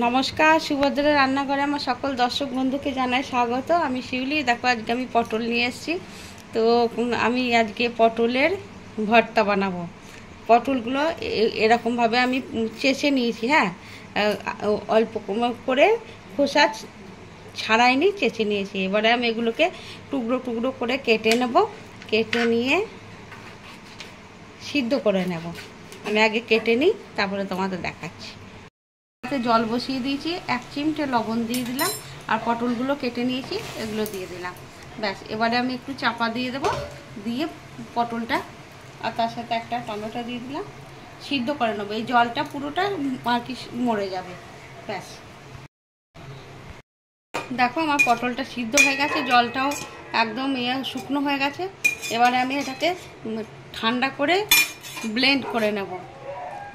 নমস্কার, সুভদ্রা রান্নাঘরে আমার সকল দর্শক বন্ধুকে জানাই স্বাগত। আমি শিউলি। দেখো, আজকে আমি পটল নিয়ে এসেছি। তো আমি আজকে পটলের ভর্তা বানাবো। পটলগুলো এরকমভাবে আমি চেঁচে নিয়েছি। হ্যাঁ, অল্প করে খোসা ছাড়াইনি, চেঁচে নিয়েছি। এবারে আমি এগুলোকে টুকরো টুকরো করে কেটে নেব। কেটে নিয়ে সিদ্ধ করে নেব। আমি আগে কেটে নিই, তারপরে তোমাদের দেখাচ্ছি। জল বসিয়ে দিয়েছি, 1 চিমটে লবণ দিয়ে দিলাম, আর পটলগুলো কেটে নিয়েছি এগুলো দিয়ে দিলাম। ব্যাস, এবারে আমি একটু চাপা দিয়ে দেবো। দিয়ে পটলটা আর তার সাথে একটা টমেটো দিয়ে দিলাম, সিদ্ধ করে নেবো। এই জলটা পুরোটা আর কি মরে যাবে। ব্যাস, দেখো আমার পটলটা সিদ্ধ হয়ে গেছে, জলটাও একদম শুকনো হয়ে গেছে। এবারে আমি এটাকে ঠান্ডা করে ব্লেন্ড করে নেব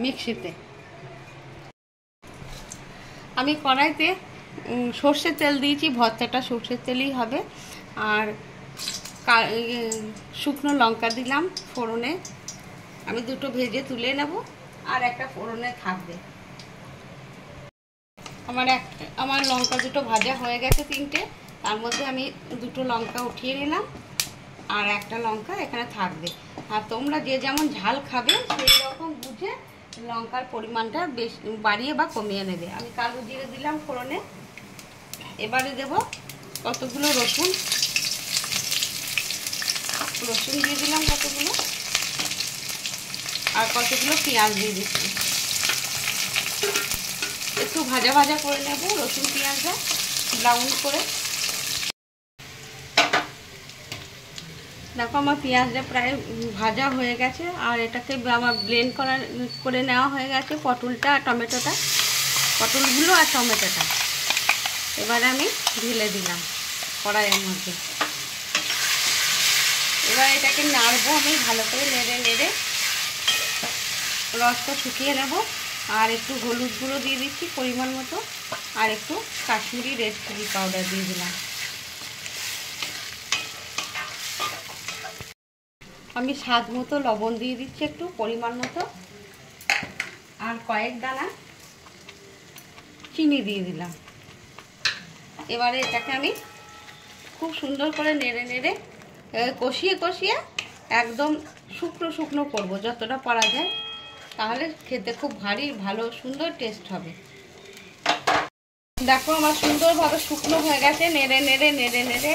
মিক্সিতে। আমি কড়াইতে সর্ষের তেল দিয়েছি, ভর্তাটা সর্ষের তেলই হবে। আর শুকনো লঙ্কা দিলাম ফোড়নে, আমি দুটো ভেজে তুলে নেব, আর একটা ফোড়নে থাকবে। আমার লঙ্কা দুটো ভাজা হয়ে গেছে, 3টে। তার মধ্যে আমি 2টো লঙ্কা উঠিয়ে নিলাম, আর একটা লঙ্কা এখানে থাকবে। আর তোমরা যে যেমন ঝাল খাবে সেই রকম বুঝে লঙ্কার পরিমাণটা বেশ বাড়িয়ে বা কমিয়ে নেবে। আমি কালো জিরে দিলাম ফোড়নে। এবারে দেব কতগুলো রসুন দিয়ে দিলাম কতগুলো, আর কতগুলো পেঁয়াজ দিয়ে দিচ্ছি। একটু ভাজা ভাজা করে নেব রসুন পেঁয়াজটা, ব্রাউন করে। দেখো আমার পেঁয়াজটা প্রায় ভাজা হয়ে গেছে, আর এটাকে আমার ব্লেন্ড করে নেওয়া হয়ে গেছে পটলটা আর টমেটোটা, পটলগুলো আর টমেটোটা। এবারে আমি ঢেলে দিলাম কড়াইয়ের মধ্যে। এবার এটাকে নাড়বো আমি ভালো করে, নেড়ে রসটা শুকিয়ে নেব। আর একটু হলুদ গুঁড়ো দিয়ে দিচ্ছি পরিমাণ মতো, আর একটু কাশ্মীরি রেড চিলি পাউডার দিয়ে দিলাম। আমি স্বাদ মতো লবণ দিয়ে দিচ্ছি একটু পরিমাণ মতো, আর কয়েক দানা চিনি দিয়ে দিলাম। এবারে এটাকে আমি খুব সুন্দর করে নেড়ে কষিয়ে একদম শুকনো করব যতটা পারা যায়, তাহলে খেতে খুব ভালো সুন্দর টেস্ট হবে। দেখো আমার সুন্দরভাবে শুকনো হয়ে গেছে, নেড়ে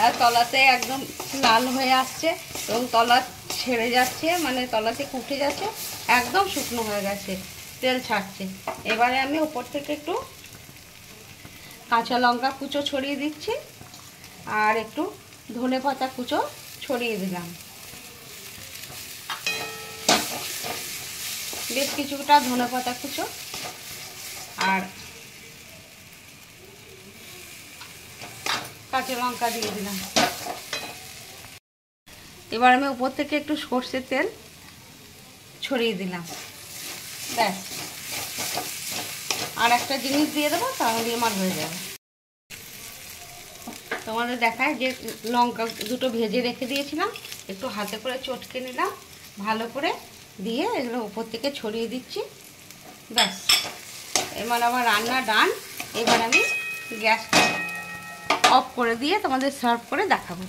আর তলাতে একদম লাল হয়ে আসছে এবং তলা ছেড়ে যাচ্ছে, মানে তলা থেকে উঠে যাচ্ছে, একদম শুকনো হয়ে গেছে, তেল ছাড়ছে। এবারে আমি উপর থেকে একটু কাঁচা লঙ্কা কুচো ছড়িয়ে দিচ্ছি, আর একটু ধনেপাতা কুচো ছড়িয়ে দিলাম। বেশ কিছুটা ধনেপাতা কুচো আর কাঁচা লঙ্কা দিয়ে দিলাম। এবার আমি উপর থেকে একটু সর্ষের তেল ছড়িয়ে দিলাম। ব্যাস, আর একটা জিনিস দিয়ে দেবো, তাহলে আমার হয়ে যাবে। তোমাদের দেখায় যে লঙ্কা দুটো ভেজে রেখে দিয়েছিলাম, একটু হাতে করে চটকে নিলাম ভালো করে, দিয়ে এগুলো উপর থেকে ছড়িয়ে দিচ্ছি। ব্যাস, এবার আমার রান্না ডান। এবার আমি গ্যাসটা অফ করে দিয়ে তোমাদের সার্ভ করে দেখাবো।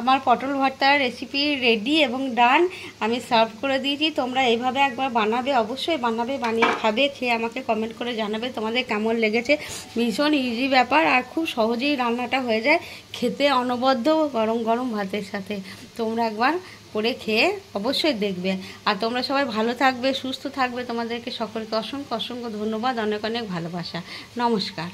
আমার পটল ভর্তার রেসিপি রেডি এবং ডান, আমি সার্ভ করে দিয়েছি। তোমরা এইভাবে একবার বানাবে, অবশ্যই বানাবে, বানিয়ে খাবে, খেয়ে আমাকে কমেন্ট করে জানাবে তোমাদের কেমন লেগেছে। ভীষণ ইজি ব্যাপার, আর খুব সহজেই রান্নাটা হয়ে যায়, খেতে অনবদ্য গরম গরম ভাতের সাথে। তোমরা একবার করে খেয়ে অবশ্যই দেখবে। আর তোমরা সবাই ভালো থাকবে, সুস্থ থাকবে। তোমাদেরকে সকলকে অসংখ্য ধন্যবাদ, অনেক ভালোবাসা। নমস্কার।